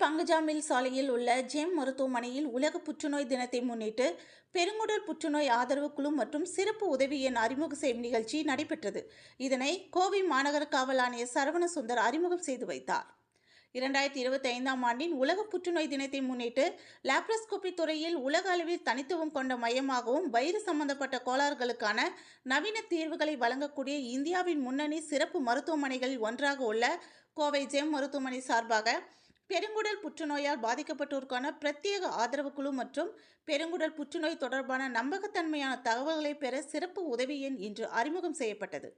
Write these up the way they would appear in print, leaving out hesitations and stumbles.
பங்குஜாமில் சாலையில் உள்ள ஜெம் மருத்துவமனையில் உலக புற்றுநோய் தினத்தை முன்னிட்டு பெருங்குடல் புற்றுநோய் ஆதரவு குழு மற்றும் சிறப்பு உதவி எண் அறிமுக செய்யும் நிகழ்ச்சி நடைபெற்றது. இதனை கோவை மாநகர காவல் ஆணையர் சரவணசுந்தர் அறிமுகம் செய்து வைத்தார். 2025ஆம் ஆண்டின் உலக புற்றுநோய் தினத்தை முன்னிட்டு லாப்ரோஸ்கோபி துறையில் உலக அளவில் தனித்துவம் கொண்ட மையமாகவும் வயிறு சம்பந்தப்பட்ட கோளாறுகளுக்கான நவீன தீர்வுகளை வழங்கக்கூடிய இந்தியாவின் முன்னணி சிறப்பு மருத்துவமனைகளில் ஒன்றாக உள்ள கோவை ஜெம் மருத்துவமனை சார்பாக பெருங்குடல் புற்றுநோயால் பாதிக்கப்பட்டோருக்கான பிரத்யேக ஆதரவு குழு மற்றும் பெருங்குடல் புற்றுநோய் தொடர்பான நம்பகத்தன்மையான தகவல்களை பெற சிறப்பு உதவி எண் இன்று அறிமுகம் செய்யப்பட்டது.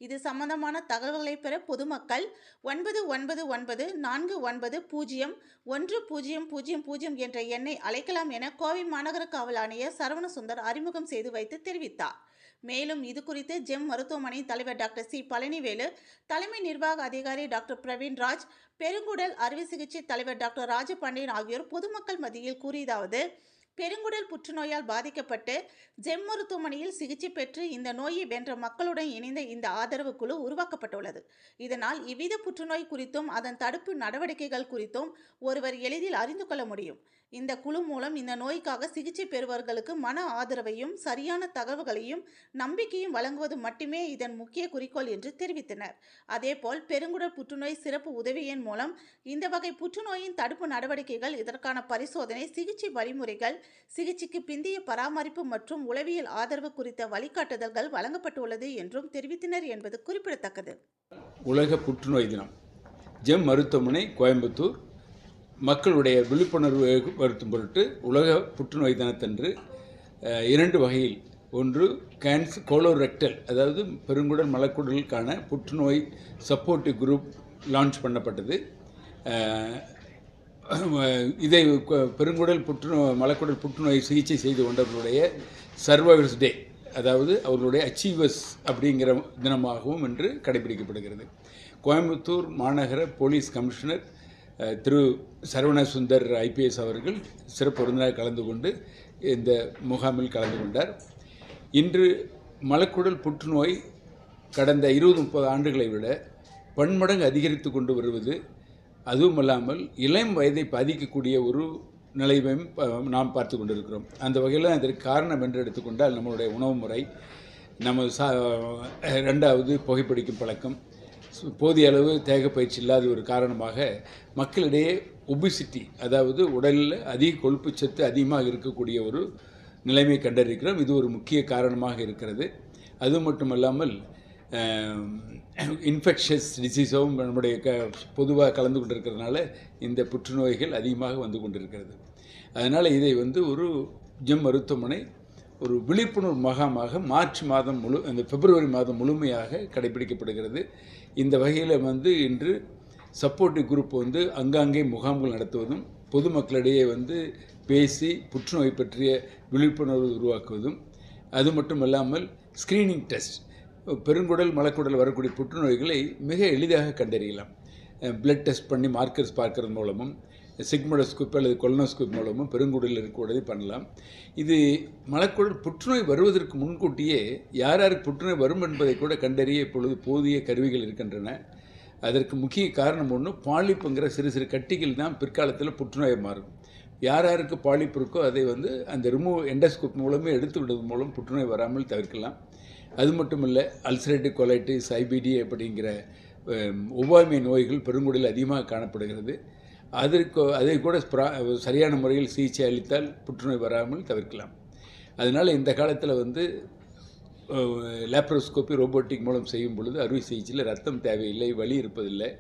இது சம்பந்தமான தகவல்களை பெற பொதுமக்கள் 9999401000 என்ற எண்ணை அழைக்கலாம் என கோவை மாநகர காவல் ஆணையர் சரவணசுந்தர் அறிமுகம் செய்து வைத்து தெரிவித்தார். மேலும் இது குறித்து ஜெம் மருத்துவமனை தலைவர் டாக்டர் சி பழனிவேலு, தலைமை நிர்வாக அதிகாரி டாக்டர் பிரவீன்ராஜ், பெருங்குடல் அறுவை சிகிச்சை தலைவர் டாக்டர் ராஜபாண்டியன் ஆகியோர் பொதுமக்கள் மத்தியில் கூறியதாவது: பெருங்குடல் புற்றுநோயால் பாதிக்கப்பட்டு ஜெம் மருத்துவமனையில் சிகிச்சை பெற்று இந்த நோயை வென்ற மக்களுடன் இணைந்த இந்த ஆதரவு குழு உருவாக்கப்பட்டுள்ளது. இதனால் இவ்வித புற்றுநோய் குறித்தும் அதன் தடுப்பு நடவடிக்கைகள் குறித்தும் ஒருவர் எளிதில் அறிந்து கொள்ள முடியும். இந்த குழு மூலம் இந்த நோய்க்காக சிகிச்சை பெறுபவர்களுக்கு மன ஆதரவையும் சரியான தகவல்களையும் நம்பிக்கையும் வழங்குவது மட்டுமே இதன் முக்கிய குறிக்கோள் என்று தெரிவித்தனர். அதேபோல் பெருங்குடல் புற்றுநோய் சிறப்பு உதவி எண் மூலம் இந்த வகை புற்றுநோயின் தடுப்பு நடவடிக்கைகள், இதற்கான பரிசோதனை, சிகிச்சை வழிமுறைகள், சிகிச்சைக்கு பிந்தைய பராமரிப்பு மற்றும் உளவியல் ஆதரவு குறித்த வழிகாட்டுதல்கள் வழங்கப்பட்டுள்ளது என்றும் தெரிவித்தனர் என்பது குறிப்பிடத்தக்கது. உலக புற்றுநோய் தினம் ஜெம் மருத்துவமனை கோயம்புத்தூர் மக்களுடைய விழிப்புணர்வு ஏற்படுத்தும் பொருட்டு உலக புற்றுநோய் தினத்தன்று இரண்டு வகையில், ஒன்று கோலோரெக்டல், அதாவது பெருங்குடல் மலக்குடலுக்கான புற்றுநோய் சப்போர்ட்டிவ் குரூப் லான்ச் பண்ணப்பட்டது. இதை பெருங்குடல் மலக்குடல் புற்றுநோய் சிகிச்சை செய்து கொண்டவர்களுடைய சர்வைவர்ஸ் டே, அதாவது அவர்களுடைய அச்சீவர்ஸ் அப்படிங்கிற தினமாகவும் இன்று கடைபிடிக்கப்படுகிறது. கோயம்புத்தூர் மாநகர போலீஸ் கமிஷனர் திரு சரவணசுந்தர் IPS அவர்கள் சிறப்பு விருந்தினராக கலந்து கொண்டு இந்த முகாமில் கலந்து கொண்டார். இன்று மலக்குடல் புற்றுநோய் கடந்த 20-30 ஆண்டுகளை விட பன்மடங்கு அதிகரித்து கொண்டு வருவது, அதுவும் இல்லாமல் இளம் வயதை பாதிக்கக்கூடிய ஒரு நிலைமையும் நாம் பார்த்து கொண்டிருக்கிறோம். அந்த வகையில் அதற்கு காரணம் என்று எடுத்துக்கொண்டால் நம்மளுடைய உணவு முறை, நம்ம ரெண்டாவது புகைப்பிடிக்கும் பழக்கம், போதிய அளவு தேகப்பயிற்சி இல்லாத ஒரு காரணமாக மக்களிடையே ஒபிசிட்டி, அதாவது உடலில் அதிக கொழுப்புச்சத்து அதிகமாக இருக்கக்கூடிய ஒரு நிலைமை கண்டறிகிறோம். இது ஒரு முக்கிய காரணமாக இருக்கிறது. அது மட்டுமல்லாமல் இன்ஃபெக்ஷஸ் டிசீஸும் நம்முடைய பொதுவாக கலந்து கொண்டிருக்கிறதுனால இந்த புற்றுநோய்கள் அதிகமாக வந்து கொண்டிருக்கிறது. அதனால் இதை ஒரு ஜெம் மருத்துவமனை ஒரு விழிப்புணர்வு முகாமாக மார்ச் மாதம் அந்த பிப்ரவரி மாதம் முழுமையாக கடைபிடிக்கப்படுகிறது. இந்த வகையில் இன்று சப்போர்ட்டிவ் குரூப் அங்காங்கே முகாம்கள் நடத்துவதும், பொதுமக்களிடையே பேசி புற்றுநோய் பற்றிய விழிப்புணர்வு உருவாக்குவதும், அது மட்டும் இல்லாமல் ஸ்க்ரீனிங் டெஸ்ட், பெருங்குடல் மலக்குடல் வரக்கூடிய புற்றுநோய்களை மிக எளிதாக கண்டறியலாம். பிளட் டெஸ்ட் பண்ணி மார்க்கர்ஸ் பார்க்கறது மூலமும், சிக்மோடோஸ்கோப் அல்லது கொலனோஸ்கோப் மூலமும் பெருங்குடலில் இருக்கக்கூடியதை பண்ணலாம். இது மலக்குடல் புற்றுநோய் வருவதற்கு முன்கூட்டியே யார் யாருக்கு புற்றுநோய் வரும் என்பதை கூட கண்டறிய இப்பொழுது போதிய கருவிகள் இருக்கின்றன. அதற்கு முக்கிய காரணம் ஒன்று, பாலிப்புங்கிற சிறு சிறு கட்டிகள் தான் பிற்காலத்தில் புற்றுநோயை மாறும். யார் யாருக்கு பாலிப்பு இருக்கோ அதை அந்த எண்டோஸ்கோப் மூலமே எடுத்து விடுவது மூலம் புற்றுநோய் வராமல் தவிர்க்கலாம். அது மட்டும் இல்லை, அல்சரேட்டிவ் கொலைட்டிஸ், IBD அப்படிங்கிற ஒவ்வாமை நோய்கள் பெருங்குடலில் அதிகமாக காணப்படுகிறது. அதை கூட சரியான முறையில் சிகிச்சை அளித்தால் புற்றுநோய் வராமல் தவிர்க்கலாம். அதனால் இந்த காலத்தில் லாப்ரோஸ்கோபி ரோபோட்டிக் மூலம் செய்யும் பொழுது அறுவை சிகிச்சையில் ரத்தம் தேவையில்லை, வலி இருப்பதில்லை.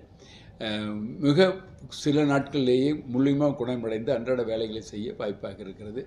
மிக சில நாட்களிலேயே முழுமையாக குணமடைந்து அன்றாட வேலைகளை செய்ய வாய்ப்பாக இருக்கிறது.